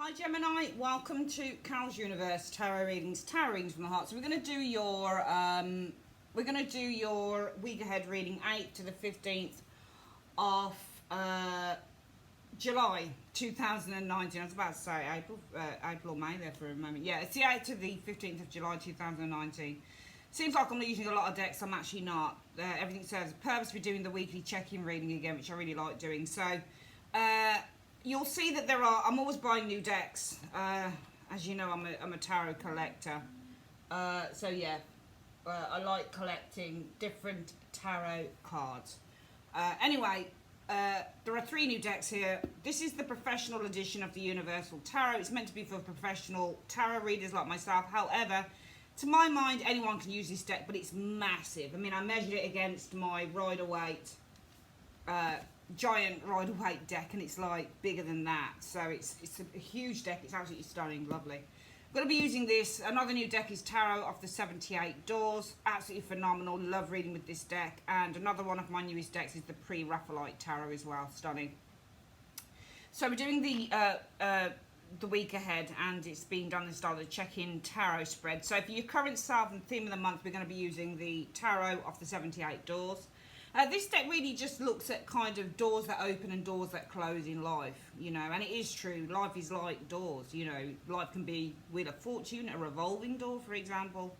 Hi Gemini, welcome to Carol's Universe Tarot Readings from the Heart. So we're going to do your week ahead reading 8th to the 15th of July 2019. I was about to say April or May there for a moment. Yeah, it's the 8th to the 15th of July 2019. Seems like I'm using a lot of decks. I'm actually not. Everything serves a purpose. We're doing the weekly check-in reading again, which I really like doing. So you'll see that I'm always buying new decks. As you know, I'm a tarot collector. So yeah, I like collecting different tarot cards. Anyway, there are 3 new decks here. This is the professional edition of the Universal Tarot. It's meant to be for professional tarot readers like myself. However, to my mind, anyone can use this deck, but it's massive. I mean, I measured it against my Rider-Waite giant Rider-Waite deck, and it's like bigger than that. So it's a huge deck. It's absolutely stunning, lovely. I'm going to be using this. Another new deck is Tarot of the 78 Doors. Absolutely phenomenal. Love reading with this deck. And another one of my newest decks is the Pre-Raphaelite Tarot as well. Stunning. So we're doing the week ahead, and it's being done in the style of the check-in tarot spread. So for your current self and theme of the month, we're going to be using the Tarot of the 78 Doors. This deck really just looks at kind of doors that open and doors that close in life, you know, and it is true. Life is like doors, you know. Life can be Wheel of Fortune, a revolving door, for example.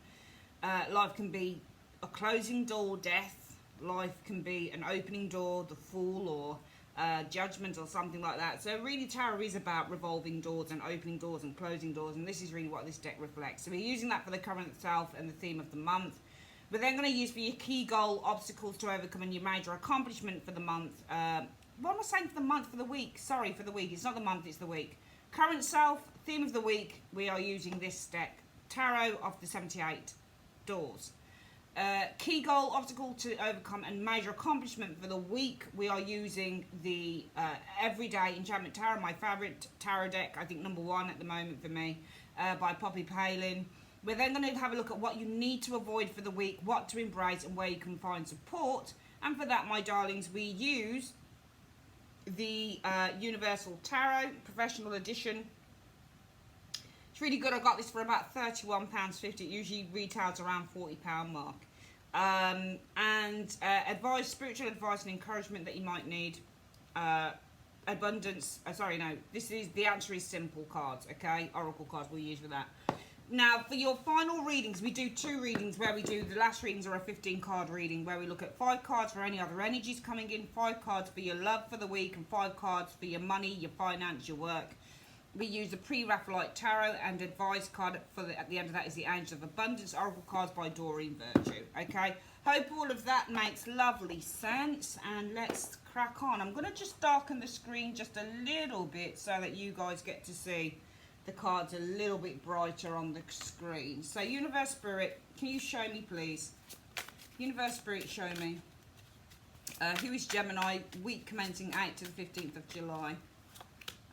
Life can be a closing door, death. Life can be an opening door, the Fool, or Judgment, or something like that. So really, tarot is about revolving doors and opening doors and closing doors, and this is really what this deck reflects. So we're using that for the current self and the theme of the month. We're then going to use for your key goal, obstacles to overcome, and your major accomplishment for the month. What am I saying for the month? For the week? Sorry, for the week. It's not the month, it's the week. Current self, theme of the week, we are using this deck. Tarot of the 78 Doors. Key goal, obstacle to overcome, and major accomplishment for the week, we are using the Everyday Enchantment Tarot, my favourite tarot deck, I think #1 at the moment for me, by Poppy Palin. We're then going to have a look at what you need to avoid for the week, what to embrace, and where you can find support. And for that, my darlings, we use the Universal Tarot Professional Edition. It's really good. I got this for about £31.50. It usually retails around £40 mark. Advice, spiritual advice and encouragement that you might need. Abundance. The answer is simple cards, okay? Oracle cards we'll use for that. Now, for your final readings, we do 2 readings where the last readings are a 15-card reading where we look at 5 cards for any other energies coming in, 5 cards for your love for the week, and 5 cards for your money, your finance, your work. We use the Pre-Raphaelite Tarot, and advice card at the end of that is the Angel of Abundance, Oracle cards by Doreen Virtue. Okay, hope all of that makes lovely sense, and let's crack on. I'm going to just darken the screen just a little bit so that you guys get to see the cards a little bit brighter on the screen. So Universe Spirit, can you show me please? Universe Spirit, show me. Who is Gemini, week commencing 8th to the 15th of July.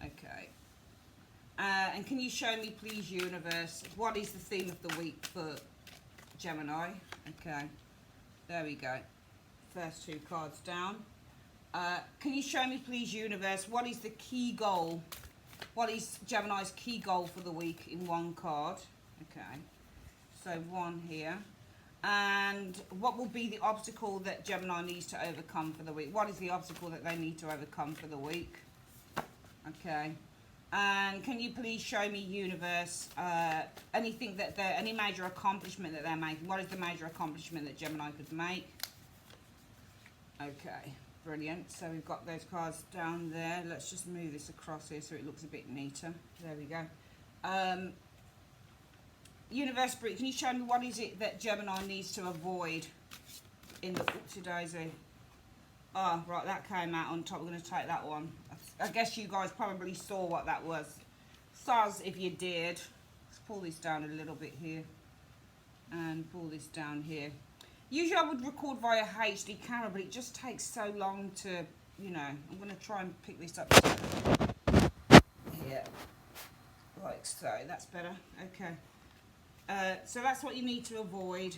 Okay. And can you show me please, Universe, what is the theme of the week for Gemini? Okay. There we go. First 2 cards down. Can you show me please, Universe, what is the key goal? What is Gemini's key goal for the week in 1 card? Okay, so 1 here. And what will be the obstacle that Gemini needs to overcome for the week? What is the obstacle that they need to overcome for the week? Okay. And can you please show me, Universe, anything that any major accomplishment that they're making? What is the major accomplishment that Gemini could make? Okay. Brilliant. So we've got those cards down there. Let's just move this across here so it looks a bit neater. There we go. Universe Spirit, can you show me what is it that Gemini needs to avoid in the Oopsie Daisy? Oh, right, that came out on top. We're going to take that one. I guess you guys probably saw what that was. Stars if you did. Let's pull this down a little bit here. And pull this down here. Usually I would record via HD camera, but it just takes so long to, you know, I'm going to try and pick this up here, like so. That's better. Okay. So that's what you need to avoid.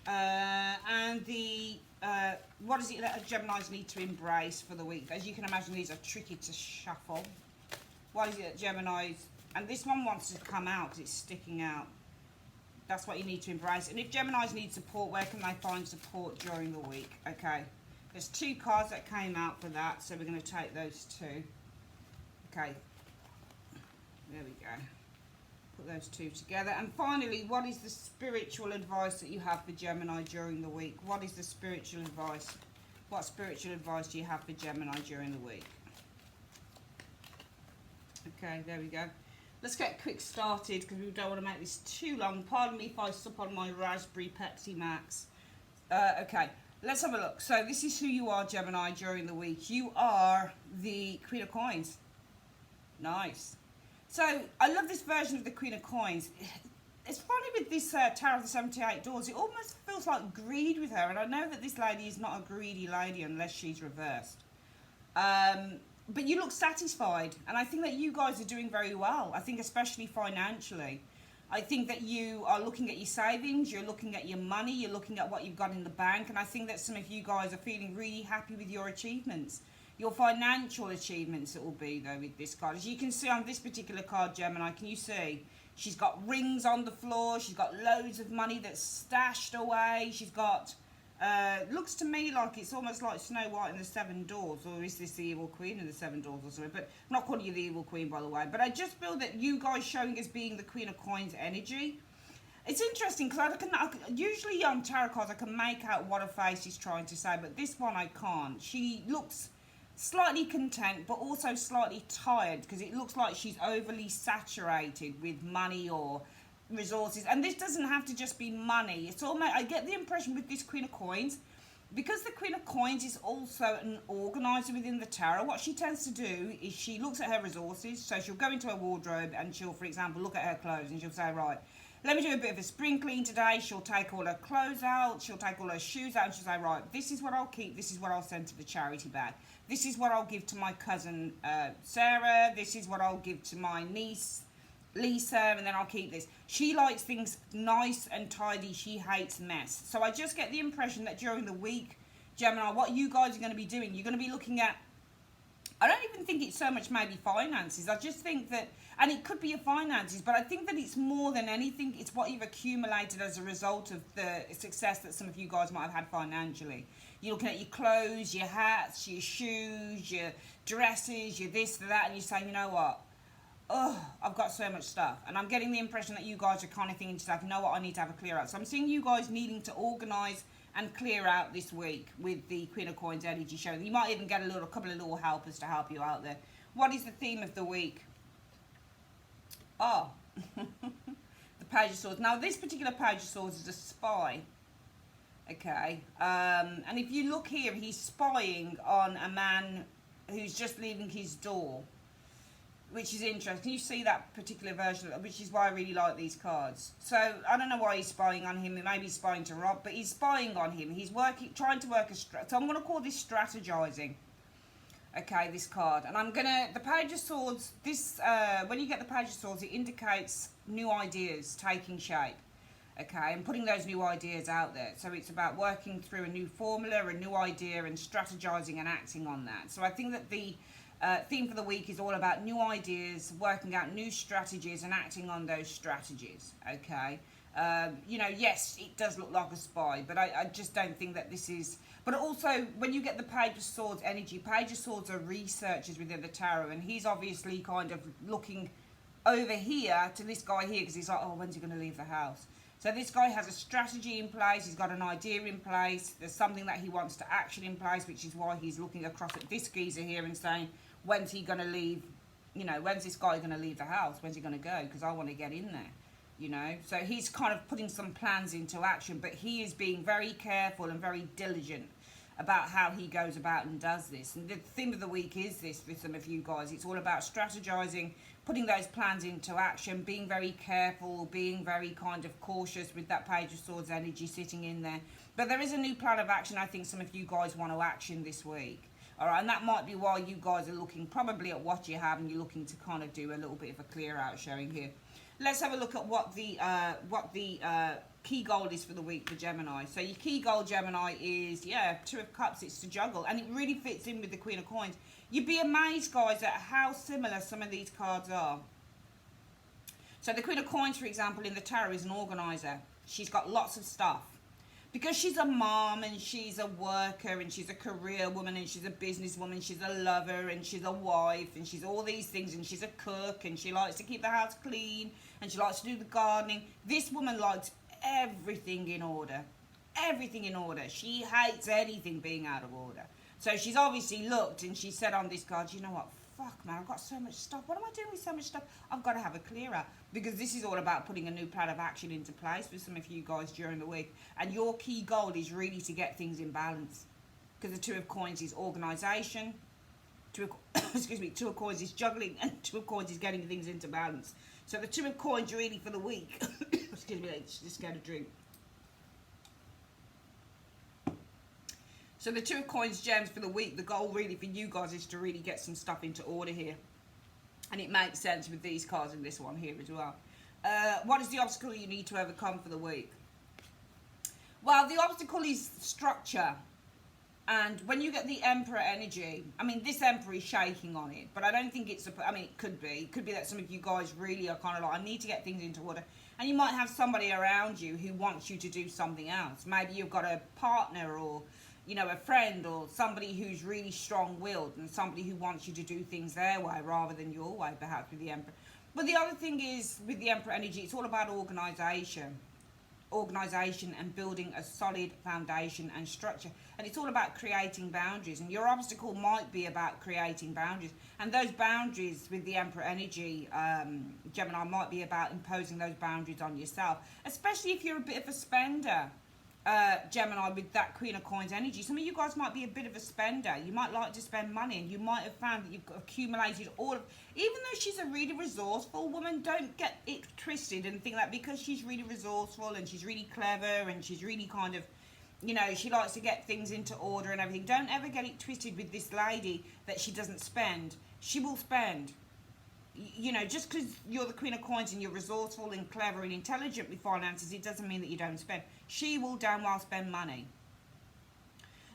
And the what is it that Geminis need to embrace for the week? As you can imagine, these are tricky to shuffle. What is it that Geminis And this one wants to come out because it's sticking out. That's what you need to embrace. And if Geminis need support, where can they find support during the week? Okay, there's 2 cards that came out for that, so we're going to take those 2. Okay, there we go. Put those 2 together. And finally, what is the spiritual advice that you have for Gemini during the week? What is the spiritual advice? What spiritual advice do you have for Gemini during the week? Okay, there we go. Let's get quick started because we don't want to make this too long. Pardon me if I sup on my raspberry Pepsi Max. Okay, let's have a look. So this is who you are, Gemini, during the week. You are the Queen of Coins. Nice. So I love this version of the Queen of Coins. It's funny with this Tower of the 78 Doors. It almost feels like greed with her. And I know that this lady is not a greedy lady unless she's reversed. But you look satisfied, and I think that you guys are doing very well. I think especially financially. I think that you are looking at your savings, you're looking at your money, you're looking at what you've got in the bank, and I think that some of you guys are feeling really happy with your achievements. Your financial achievements it will be, though, with this card. As you can see on this particular card, Gemini, can you see? She's got rings on the floor, she's got loads of money that's stashed away, she's got... looks to me like it's almost like Snow White and the 7 Doors, or is this the Evil Queen and the 7 Doors or something? But I'm not calling you the Evil Queen, by the way. But I just feel that you guys showing as being the Queen of Coins energy. It's interesting because usually on tarot cards I can make out what a face is trying to say, but this one I can't. She looks slightly content, but also slightly tired because it looks like she's overly saturated with money or resources. And this doesn't have to just be money. It's almost, I get the impression with this Queen of Coins, because the Queen of Coins is also an organizer within the tarot, what she tends to do is she looks at her resources. So she'll go into her wardrobe and she'll, for example, look at her clothes and she'll say, right, let me do a bit of a spring clean today. She'll take all her clothes out, she'll take all her shoes out, and she'll say, right, this is what I'll keep, this is what I'll send to the charity bag, this is what I'll give to my cousin Sarah, this is what I'll give to my niece Lisa, and then I'll keep this. She likes things nice and tidy. She hates mess. So I just get the impression that during the week, Gemini, what you guys are going to be doing, you're going to be looking at, I don't even think it's so much maybe finances. I just think that, and it could be your finances, but I think that it's more than anything, it's what you've accumulated as a result of the success that some of you guys might have had financially. You're looking at your clothes, your hats, your shoes, your dresses, your this, that, and you're saying, you know what? Oh, I've got so much stuff. And I'm getting the impression that you guys are kind of thinking to yourself, you know what, I need to have a clear out. So I'm seeing you guys needing to organise and clear out this week with the Queen of Coins energy show. You might even get a couple of little helpers to help you out there. What is the theme of the week? Oh, the Page of Swords. Now, this particular Page of Swords is a spy. Okay. And if you look here, he's spying on a man who's just leaving his door, which is interesting. You see that particular version, which is why I really like these cards. So I don't know why he's spying on him. Maybe he's spying to rob, but he's spying on him. He's trying to work a strat. So I'm going to call this strategizing. Okay, this card, and the Page of Swords. This when you get the Page of Swords, it indicates new ideas taking shape. Okay, and putting those new ideas out there. So it's about working through a new formula, a new idea, and strategizing and acting on that. So I think that the theme for the week is all about new ideas, working out new strategies and acting on those strategies, okay? You know, yes, it does look like a spy, but I just don't think that this is... But also, when you get the Page of Swords energy, Page of Swords are researchers within the tarot, and he's obviously kind of looking over here to this guy here, because he's like, oh, when's he going to leave the house? So this guy has a strategy in place, he's got an idea in place, there's something that he wants to action in place, which is why he's looking across at this geezer here and saying, when's he going to leave, you know, when's this guy going to leave the house? When's he going to go? Because I want to get in there, you know. So he's kind of putting some plans into action, but he is being very careful and very diligent about how he goes about and does this. And the theme of the week is this for some of you guys. It's all about strategizing, putting those plans into action, being very careful, being very kind of cautious with that Page of Swords energy sitting in there. But there is a new plan of action I think some of you guys want to action this week. All right, and that might be why you guys are looking probably at what you have and you're looking to kind of do a little bit of a clear out showing here. Let's have a look at what the key goal is for the week for Gemini. So your key goal, Gemini, is, yeah, 2 of Cups. It's to juggle, and it really fits in with the Queen of Coins. You'd be amazed, guys, at how similar some of these cards are. So the Queen of Coins, for example, in the tarot is an organizer. She's got lots of stuff. Because she's a mom and she's a worker and she's a career woman and she's a businesswoman, she's a lover and she's a wife and she's all these things, and she's a cook and she likes to keep the house clean and she likes to do the gardening. This woman likes everything in order. Everything in order. She hates anything being out of order. So she's obviously looked and she said on this card, you know what, fuck man, I've got so much stuff. What am I doing with so much stuff? I've got to have a clear out. Because this is all about putting a new plan of action into place for some of you guys during the week. And your key goal is really to get things in balance. Because the Two of Coins is organisation. Excuse me, Two of Coins is juggling, and Two of Coins is getting things into balance. So the Two of Coins really for the week. Excuse me, let's just get a drink. So the Two of Coins gems for the week, the goal really for you guys is to really get some stuff into order here. And it makes sense with these cards and this one here as well. What is the obstacle you need to overcome for the week? Well, the obstacle is structure. And when you get the Emperor energy, I mean, this Emperor is shaking on it. But I don't think it's, I mean, it could be. It could be that some of you guys really are kind of like, I need to get things into order. And you might have somebody around you who wants you to do something else. Maybe you've got a partner or, you know, a friend or somebody who's really strong-willed and somebody who wants you to do things their way rather than your way, perhaps, with the Emperor. But the other thing is, with the Emperor energy, it's all about organisation and building a solid foundation and structure. And it's all about creating boundaries. And your obstacle might be about creating boundaries. And those boundaries with the Emperor energy, Gemini, might be about imposing those boundaries on yourself, especially if you're a bit of a spender. Gemini, with that Queen of Coins energy, some of you guys might be a bit of a spender. You might like to spend money, and you might have found that you've accumulated all of, even though she's a really resourceful woman, don't get it twisted and think that because she's really resourceful and she's really clever and she's really kind of, you know, she likes to get things into order and everything. Don't ever get it twisted with this lady that she doesn't spend. She will spend. You know, just because you're the Queen of Coins and you're resourceful and clever and intelligent with finances, it doesn't mean that you don't spend. She will damn well spend money.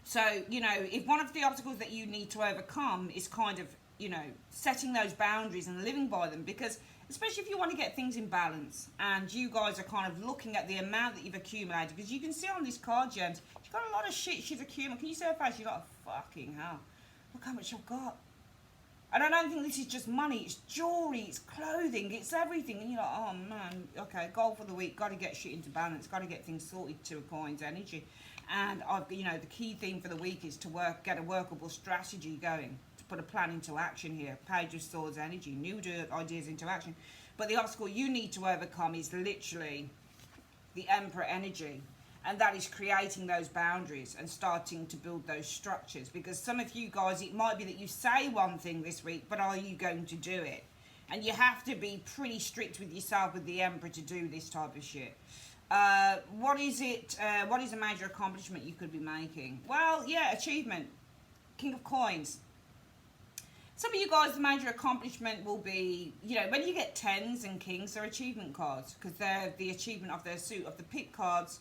So, you know, if one of the obstacles that you need to overcome is kind of, you know, setting those boundaries and living by them, because especially if you want to get things in balance and you guys are kind of looking at the amount that you've accumulated, because you can see on this card, Gems, she's got a lot of shit she's accumulated. Can you see her face? She's like, fucking hell, look how much I've got. And I don't think this is just money, it's jewellery, it's clothing, it's everything. And you're like, oh man, okay, goal for the week, got to get shit into balance, got to get things sorted. Two of Coins energy. And, you know, the key thing for the week is to get a workable strategy going, to put a plan into action here. Page of Swords energy, new ideas into action. But the obstacle you need to overcome is literally the Emperor energy. And that is creating those boundaries and starting to build those structures. Because some of you guys, it might be that you say one thing this week, but are you going to do it? And you have to be pretty strict with yourself with the Emperor to do this type of shit. What is it? What is a major accomplishment you could be making? Well, yeah, achievement. King of Coins. Some of you guys, the major accomplishment will be, you know, when you get tens and kings, they're achievement cards. Because they're the achievement of their suit. Of the pick cards,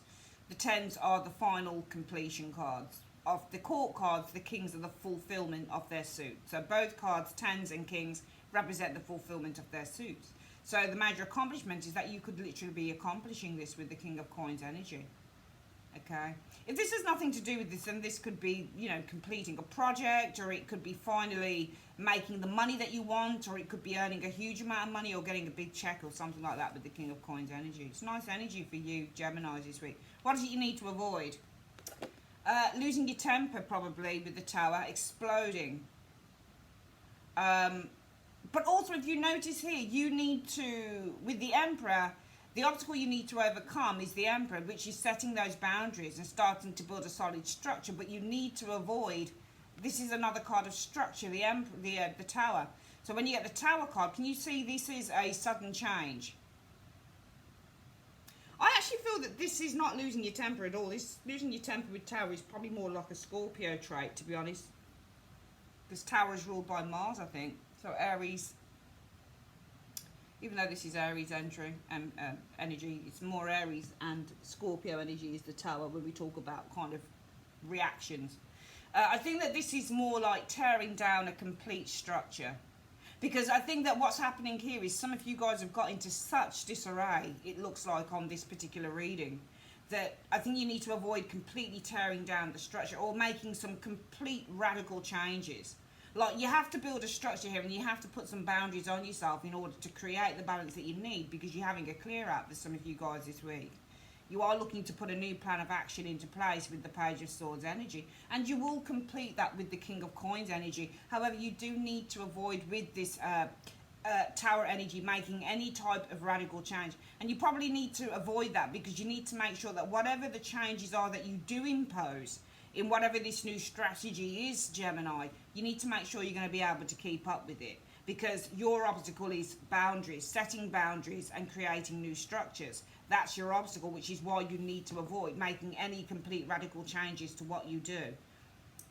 the tens are the final completion cards. Of the court cards, the kings are the fulfillment of their suit. So both cards, tens and kings, represent the fulfillment of their suits. So the major accomplishment is that you could literally be accomplishing this with the King of Coins energy. Okay? If this has nothing to do with this, then this could be, you know, completing a project, or it could be finally making the money that you want, or it could be earning a huge amount of money or getting a big check or something like that with the King of Coins energy. It's nice energy for you, Gemini, this week. What is it you need to avoid? Losing your temper, probably, with the Tower. Exploding. But also, if you notice here, you need to, with the Emperor, the obstacle you need to overcome is the Emperor, which is setting those boundaries and starting to build a solid structure. But you need to avoid, this is another card of structure, the Emperor, the Tower. So when you get the Tower card, can you see this is a sudden change? I actually feel that this is not losing your temper at all. This losing your temper with Tower is probably more like a Scorpio trait, to be honest. Because Tower is ruled by Mars, I think. So Aries, even though this is Aries energy, it's more Aries, and Scorpio energy is the Tower when we talk about kind of reactions. I think that this is more like tearing down a complete structure. Because I think that what's happening here is some of you guys have got into such disarray, it looks like on this particular reading, that I think you need to avoid completely tearing down the structure or making some complete radical changes. Like, you have to build a structure here and you have to put some boundaries on yourself in order to create the balance that you need, because you're having a clear out for some of you guys this week. You are looking to put a new plan of action into place with the Page of Swords energy, and you will complete that with the King of Coins energy. However, you do need to avoid with this Tower energy making any type of radical change, and you probably need to avoid that, because you need to make sure that whatever the changes are that you do impose in whatever this new strategy is, Gemini, you need to make sure you're going to be able to keep up with it, because your obstacle is boundaries, setting boundaries and creating new structures. That's your obstacle, which is why you need to avoid making any complete radical changes to what you do.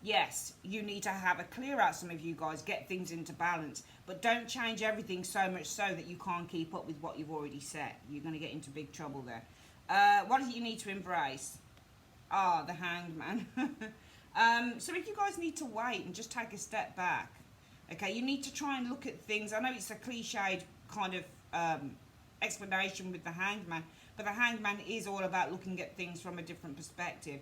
Yes, you need to have a clear out, some of you guys, get things into balance, but don't change everything so much so that you can't keep up with what you've already set. You're going to get into big trouble there. What is it you need to embrace? Ah, the Hanged Man. So if you guys need to wait and just take a step back, okay, you need to try and look at things. I know it's a cliched kind of explanation with the Hanged Man, but the Hanged Man is all about looking at things from a different perspective.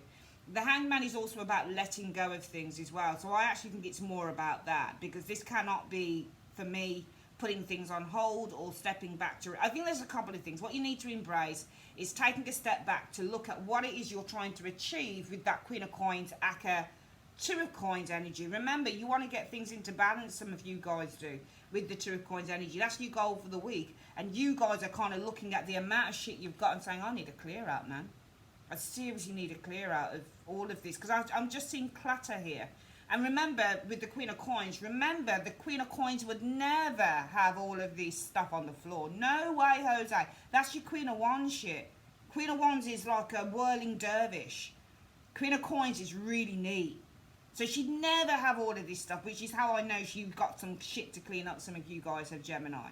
The Hanged Man is also about letting go of things as well. So I actually think it's more about that, because this cannot be, for me, putting things on hold or stepping back to it. I think there's a couple of things. What you need to embrace is taking a step back to look at what it is you're trying to achieve with that Queen of Coins, Aka, Two of Coins energy. Remember, you want to get things into balance, some of you guys do, with the Two of Coins energy. That's your goal for the week. And you guys are kind of looking at the amount of shit you've got and saying, I need a clear out, man. I seriously need a clear out of all of this, because I'm just seeing clutter here. And remember, with the Queen of Coins, remember the Queen of Coins would never have all of this stuff on the floor. No way, Jose. That's your Queen of Wands shit. Queen of Wands is like a whirling dervish. Queen of Coins is really neat. So she'd never have all of this stuff, which is how I know she's got some shit to clean up. Some of you guys have Gemini.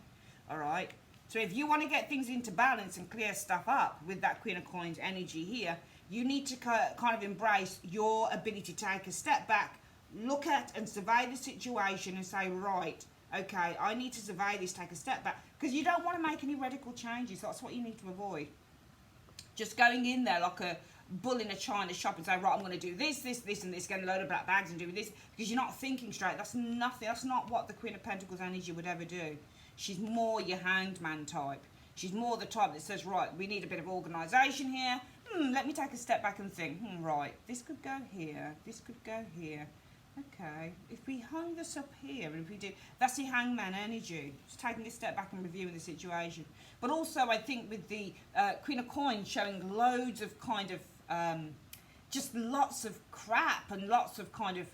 All right? So if you want to get things into balance and clear stuff up with that Queen of Coins energy here, you need to kind of embrace your ability to take a step back, look at and survey the situation and say, right, okay, I need to survey this, take a step back, because you don't want to make any radical changes. That's what you need to avoid. Just going in there like a bull in a china shop and say, right, I'm going to do this, this, this, and this, get a load of black bags and do this, because you're not thinking straight. That's nothing. That's not what the Queen of Pentacles energy would ever do. She's more your Hanged Man type. She's more the type that says, right, we need a bit of organisation here. Let me take a step back and think, right, this could go here, this could go here. Okay, if we hung this up here, and if we do, that's the Hangman energy. Just taking a step back and reviewing the situation. But also, I think with the Queen of Coins showing loads of kind of, just lots of crap and lots of kind of,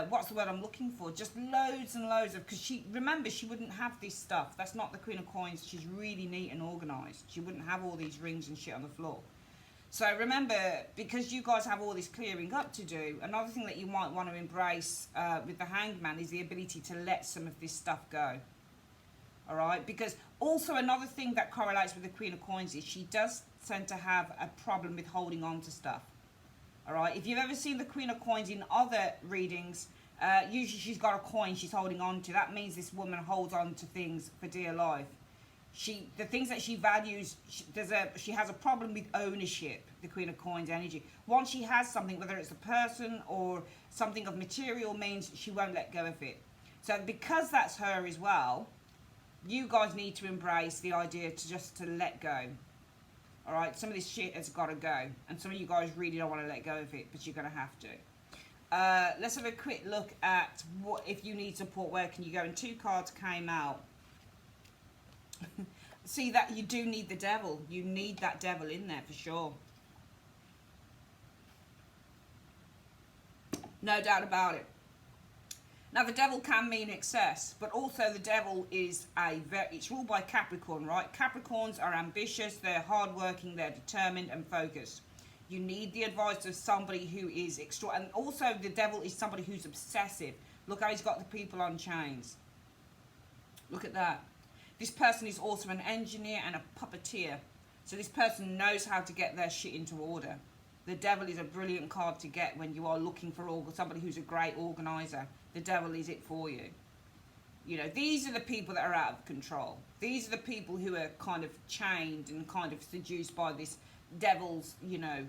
what's the word I'm looking for? Just loads and loads of, because remember, she wouldn't have this stuff. That's not the Queen of Coins. She's really neat and organised. She wouldn't have all these rings and shit on the floor. So remember, because you guys have all this clearing up to do, another thing that you might want to embrace with the Hanged Man is the ability to let some of this stuff go. All right? Because also another thing that correlates with the Queen of Coins is she does tend to have a problem with holding on to stuff. All right? If you've ever seen the Queen of Coins in other readings, usually she's got a coin she's holding on to. That means this woman holds on to things for dear life. The things that she values, she has a problem with ownership, the Queen of Coins energy. Once she has something, whether it's a person or something of material means, she won't let go of it. So because that's her as well, you guys need to embrace the idea to let go. All right, some of this shit has got to go. And some of you guys really don't want to let go of it, but you're going to have to. Let's have a quick look at what if you need support, where can you go? And 2 cards came out. See that you do need the devil. You need that devil in there for sure. No doubt about it. Now the devil can mean excess, but also the devil is it's ruled by Capricorn, right? Capricorns are ambitious, they're hardworking, they're determined and focused. You need the advice of somebody who is extra, and also the devil is somebody who's obsessive. Look how he's got the people on chains. Look at that. This person is also an engineer and a puppeteer. So this person knows how to get their shit into order. The devil is a brilliant card to get when you are looking for somebody who's a great organizer. The devil is it for you. You know, these are the people that are out of control. These are the people who are kind of chained and kind of seduced by this devil's, you know,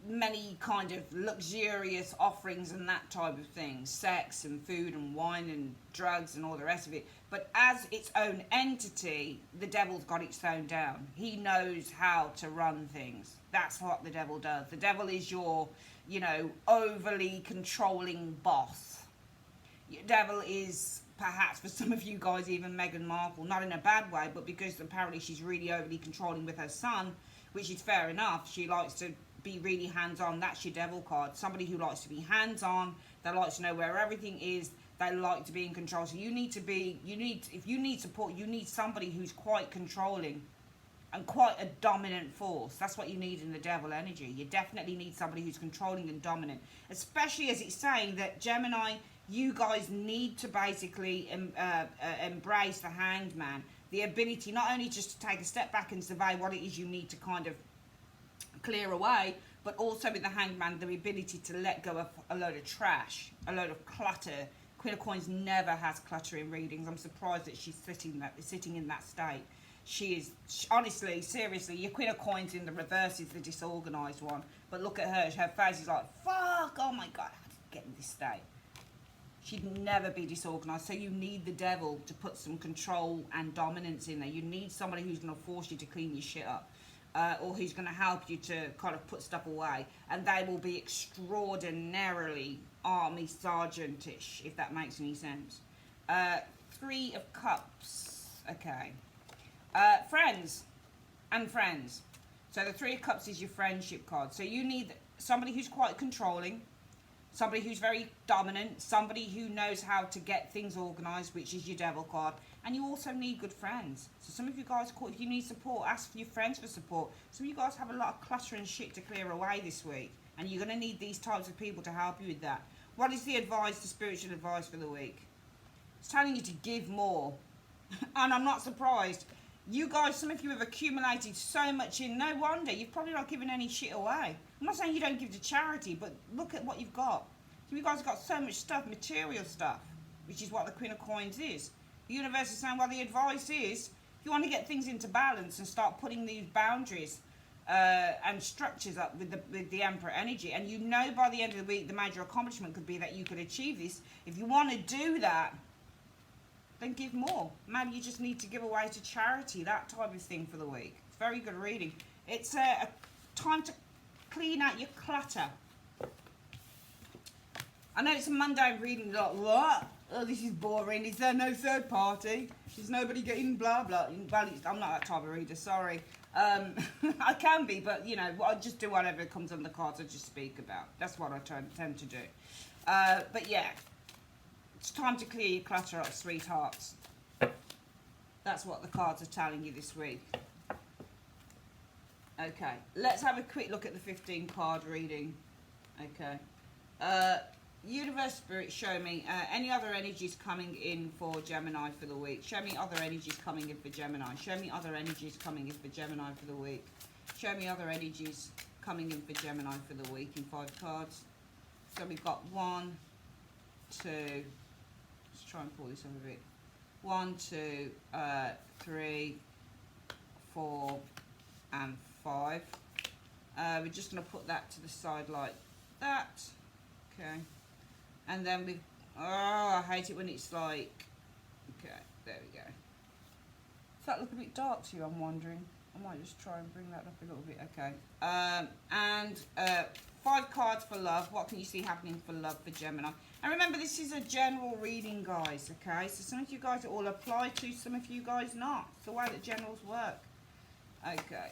many kind of luxurious offerings and that type of thing, sex and food and wine and drugs and all the rest of it. But as its own entity, the devil's got its own down. He knows how to run things. That's what the devil does. The devil is your, you know, overly controlling boss. Your devil is perhaps for some of you guys even Meghan Markle, not in a bad way, but because apparently she's really overly controlling with her son, which is fair enough. She likes to be really hands-on. That's your devil card. Somebody who likes to be hands-on, they like to know where everything is, they like to be in control. So you need to be, if you need support, you need somebody who's quite controlling and quite a dominant force. That's what you need in the devil energy. You definitely need somebody who's controlling and dominant, especially as it's saying that Gemini, you guys need to basically embrace the Hanged Man, the ability not only just to take a step back and survey what it is you need to kind of clear away, but also with the Hanged Man, the ability to let go of a load of trash, a load of clutter. Queen of Coins never has clutter in readings. I'm surprised that she's sitting in that state. She is, honestly, seriously, your Queen of Coins in the reverse is the disorganised one. But look at her. Her face is like, fuck, oh my God, how did I get in this state? She'd never be disorganised. So you need the devil to put some control and dominance in there. You need somebody who's going to force you to clean your shit up. Or who's going to help you to kind of put stuff away. And they will be extraordinarily army sergeant-ish, if that makes any sense. 3 of Cups. Okay. Friends and friends. So the 3 of Cups is your friendship card. So you need somebody who's quite controlling, somebody who's very dominant, somebody who knows how to get things organised, which is your devil card. And you also need good friends. So some of you guys, if you need support, ask for your friends for support. Some of you guys have a lot of clutter and shit to clear away this week. And you're going to need these types of people to help you with that. What is the advice, the spiritual advice for the week? It's telling you to give more. And I'm not surprised. You guys, some of you have accumulated so much in. No wonder. You've probably not given any shit away. I'm not saying you don't give to charity, but look at what you've got. So you guys have got so much stuff, material stuff, which is what the Queen of Coins is. The universe is saying, well, the advice is, if you want to get things into balance and start putting these boundaries and structures up with the Emperor energy, and you know by the end of the week, the major accomplishment could be that you could achieve this. If you want to do that, then give more. Maybe you just need to give away to charity, that type of thing for the week. It's very good reading. It's a time to clean out your clutter. I know it's a mundane reading, like, what? Oh, this is boring. Is there no third party? Is nobody getting blah, blah? Well, I'm not that type of reader, sorry. I can be, but, you know, I just do whatever comes on the cards I just speak about. That's what I tend to do. But, yeah, it's time to clear your clutter up, sweethearts. That's what the cards are telling you this week. Okay, let's have a quick look at the 15 card reading. Okay. Universe Spirit, show me any other energies coming in for Gemini for the week. Show me other energies coming in for Gemini. Show me other energies coming in for Gemini for the week. Show me other energies coming in for Gemini for the week in 5 cards. So we've got 1, 2, let's try and pull this up a bit. 1, 2, 3, 4, and 5. We're just going to put that to the side like that. Okay. And then we, oh, I hate it when it's like, okay, there we go. Does that look a bit dark to you, I'm wondering? I might just try and bring that up a little bit, okay. And 5 cards for love. What can you see happening for love for Gemini? And remember, this is a general reading, guys, okay? So some of you guys it all apply to, some of you guys not. It's the way that generals work. Okay.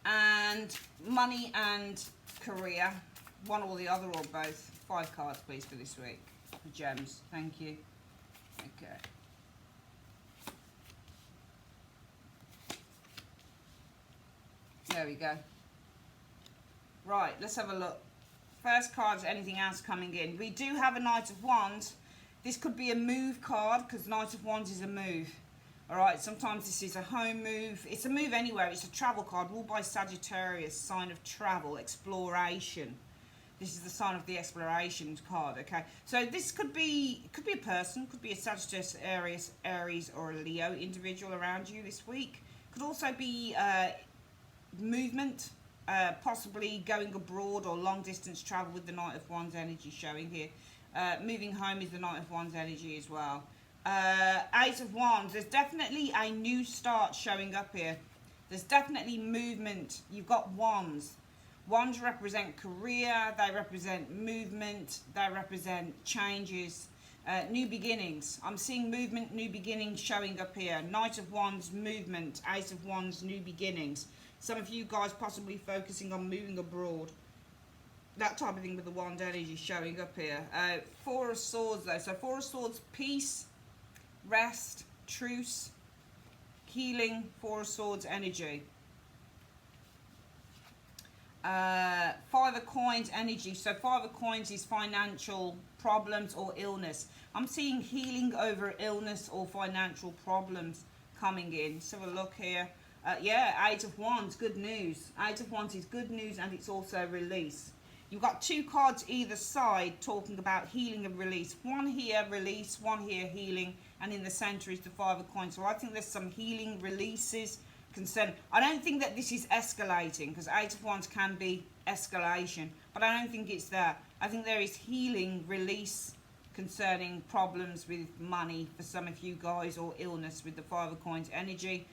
And money and career, one or the other or both. 5 cards, please, for this week. For gems, thank you. Okay. There we go. Right, let's have a look. First card's anything else coming in. We do have a Knight of Wands. This could be a move card because Knight of Wands is a move. Alright, sometimes this is a home move. It's a move anywhere. It's a travel card ruled by Sagittarius, sign of travel, exploration. This is the sign of the exploration card, okay? So this could be a person, could be a Sagittarius, Aries, or a Leo individual around you this week. Could also be movement, possibly going abroad or long distance travel with the Knight of Wands energy showing here. Moving home is the Knight of Wands energy as well. Eight of Wands, there's definitely a new start showing up here. There's definitely movement. You've got Wands. Wands represent career, they represent movement, they represent changes, new beginnings. I'm seeing movement, new beginnings showing up here. Knight of Wands, movement. Ace of Wands, new beginnings. Some of you guys possibly focusing on moving abroad. That type of thing with the Wand energy showing up here. Four of Swords though. So Four of Swords, peace, rest, truce, healing. Four of Swords energy. Five of Coins energy. So Five of Coins is financial problems or illness. I'm seeing healing over illness or financial problems coming in. So a look here. Yeah, Eight of Wands, good news. Eight of Wands is good news, and it's also release. You've got two cards either side talking about healing and release. One here, release, one here, healing, and in the center is the Five of Coins. So I think there's some healing, releases, concern. I don't think that this is escalating, because Eight of Wands can be escalation, but I don't think it's there. I think there is healing, release concerning problems with money for some of you guys, or illness with the Five of Coins energy.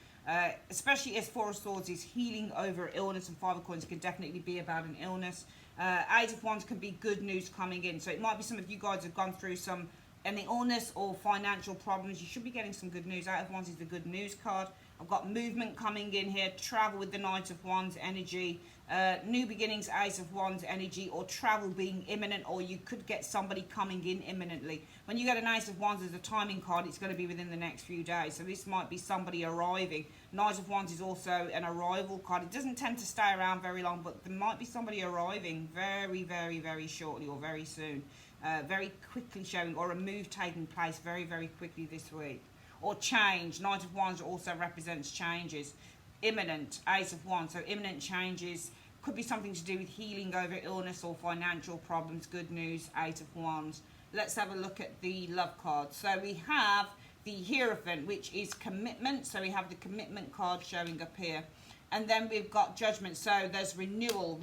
Especially as Four of Swords is healing over illness, and Five of Coins can definitely be about an illness. Eight of Wands can be good news coming in. So it might be some of you guys have gone through any illness or financial problems. You should be getting some good news. Eight of Wands is the good news card. I've got movement coming in here, travel with the Knight of Wands energy, new beginnings, Ace of Wands energy, or travel being imminent, or you could get somebody coming in imminently. When you get an Ace of Wands as a timing card, it's going to be within the next few days. So this might be somebody arriving. Knight of Wands is also an arrival card. It doesn't tend to stay around very long, but there might be somebody arriving very, very, very shortly or very soon. Very quickly showing, or a move taking place very, very quickly this week. Or change. Knight of Wands also represents changes. Imminent, Ace of Wands. So imminent changes. Could be something to do with healing over illness or financial problems. Good news, Eight of Wands. Let's have a look at the love card. So we have the Hierophant, which is commitment. So we have the commitment card showing up here. And then we've got Judgment. So there's renewal,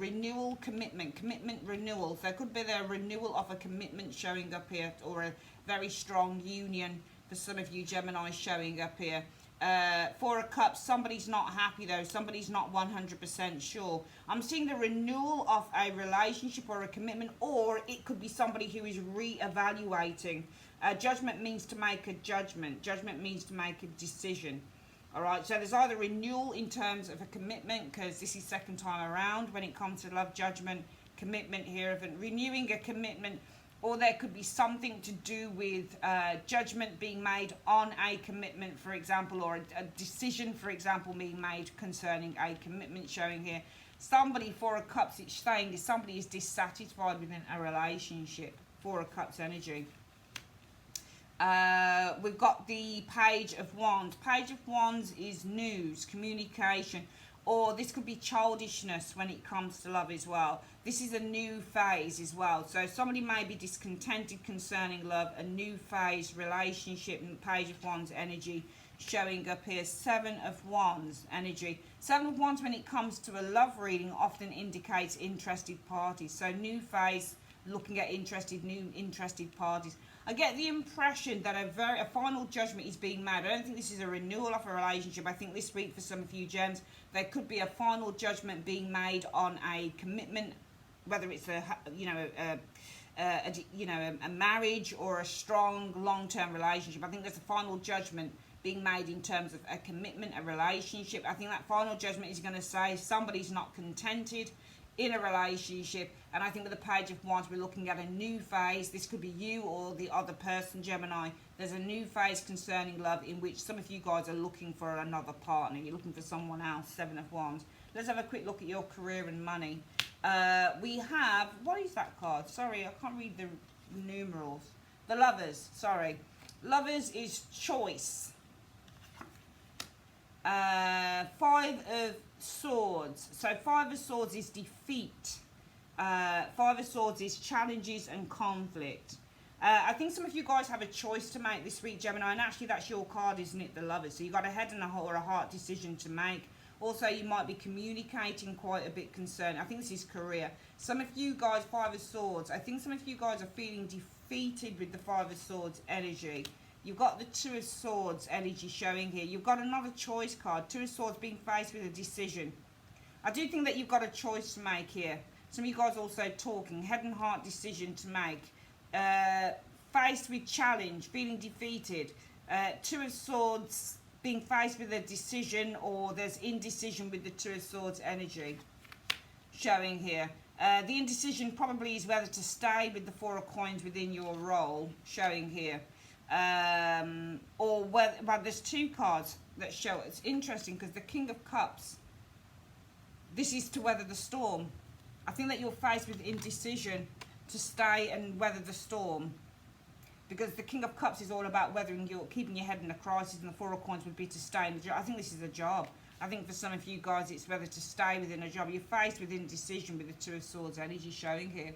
commitment, renewal. So it could be the renewal of a commitment showing up here, or a very strong union for some of you Gemini showing up here. Four of Cups, somebody's not happy though. Somebody's not 100% sure. I'm seeing the renewal of a relationship or a commitment, or it could be somebody who is re-evaluating. Judgment means to make a judgment. Judgment means to make a decision. All right, so there's either renewal in terms of a commitment, because this is second time around when it comes to love, judgment, commitment here, of renewing a commitment, or there could be something to do with judgment being made on a commitment, for example, or a decision, for example, being made concerning a commitment showing here. Somebody, Four of Cups, it's saying that somebody is dissatisfied within a relationship. Four of Cups energy. We've got the Page of Wands. Page of Wands is news, communication, or this could be childishness when it comes to love as well. This is a new phase as well. So somebody may be discontented concerning love, a new phase, relationship, and Page of Wands energy showing up here. Seven of Wands energy. Seven of Wands when it comes to a love reading often indicates interested parties. So new phase, looking at new interested parties. I get the impression that a final judgment is being made. I don't think this is a renewal of a relationship. I think this week for some of you gems, there could be a final judgment being made on a commitment, whether it's a marriage or a strong long-term relationship. I think there's a final judgment being made in terms of a commitment, a relationship. I think that final judgment is going to say somebody's not contented in a relationship, and I think with the Page of Wands we're looking at a new phase. This could be you or the other person, Gemini. There's a new phase concerning love in which some of you guys are looking for another partner. You're looking for someone else. Seven of Wands. Let's have a quick look at your career and money. We have, what is that card? Sorry, I can't read the numerals. The Lovers, sorry. Lovers is choice. Five of Swords. So Five of Swords is defeat. Five of Swords is challenges and conflict. I think some of you guys have a choice to make this week, Gemini, and actually that's your card, isn't it, the Lovers? So you've got a head and a heart decision to make. Also, you might be communicating quite a bit concerned. I think this is career. Some of you guys, Five of Swords, I think some of you guys are feeling defeated with the Five of Swords energy. You've got the Two of Swords energy showing here. You've got another choice card. Two of Swords being faced with a decision. I do think that you've got a choice to make here. Some of you guys also talking. Head and heart decision to make. Faced with challenge, feeling defeated. Two of Swords being faced with a decision, or there's indecision with the Two of Swords energy showing here. The indecision probably is whether to stay with the Four of Coins within your role, showing here. Or whether, well, there's two cards that show it. It's interesting because the King of Cups, this is to weather the storm. I think that you're faced with indecision to stay and weather the storm, because the King of Cups is all about weathering keeping your head in a crisis, and the Four of Coins would be to stay in the job. I think this is a job. I think for some of you guys it's whether to stay within a job. You're faced with indecision with the Two of Swords energy showing here.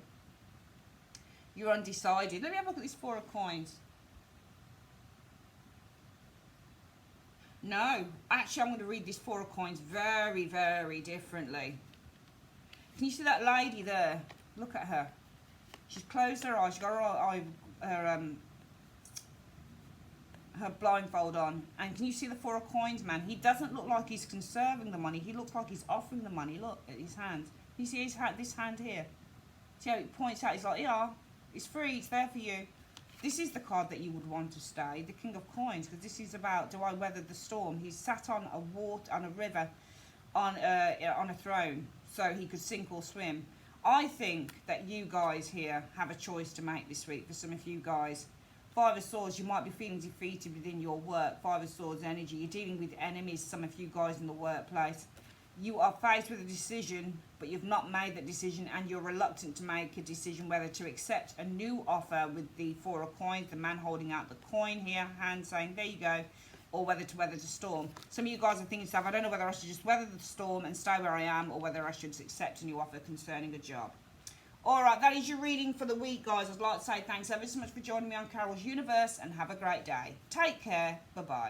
You're undecided. Let me have a look at this Four of Coins. No, actually I'm going to read this Four of Coins very, very differently. Can you see that lady there? Look at her. She's closed her eyes. She's got her blindfold on. And can you see the Four of Coins, man? He doesn't look like he's conserving the money. He looks like he's offering the money. Look at his hand. Can you see his hand, this hand here? See how it points out? He's like, yeah, it's free. It's there for you. This is the card that you would want to stay, the King of Coins, because this is about, do I weather the storm? He's sat on a river, on a throne, so he could sink or swim. I think that you guys here have a choice to make this week. For some of you guys, Five of Swords, you might be feeling defeated within your work. Five of Swords energy, you're dealing with enemies, some of you guys in the workplace. You are faced with a decision, but you've not made that decision, and you're reluctant to make a decision whether to accept a new offer with the Four of Coins, the man holding out the coin here, hand saying, there you go, or whether to weather the storm. Some of you guys are thinking stuff, I don't know whether I should just weather the storm and stay where I am, or whether I should accept a new offer concerning a job. Alright, that is your reading for the week, guys. I'd like to say thanks ever so much for joining me on Carol's Universe, and have a great day. Take care. Bye-bye.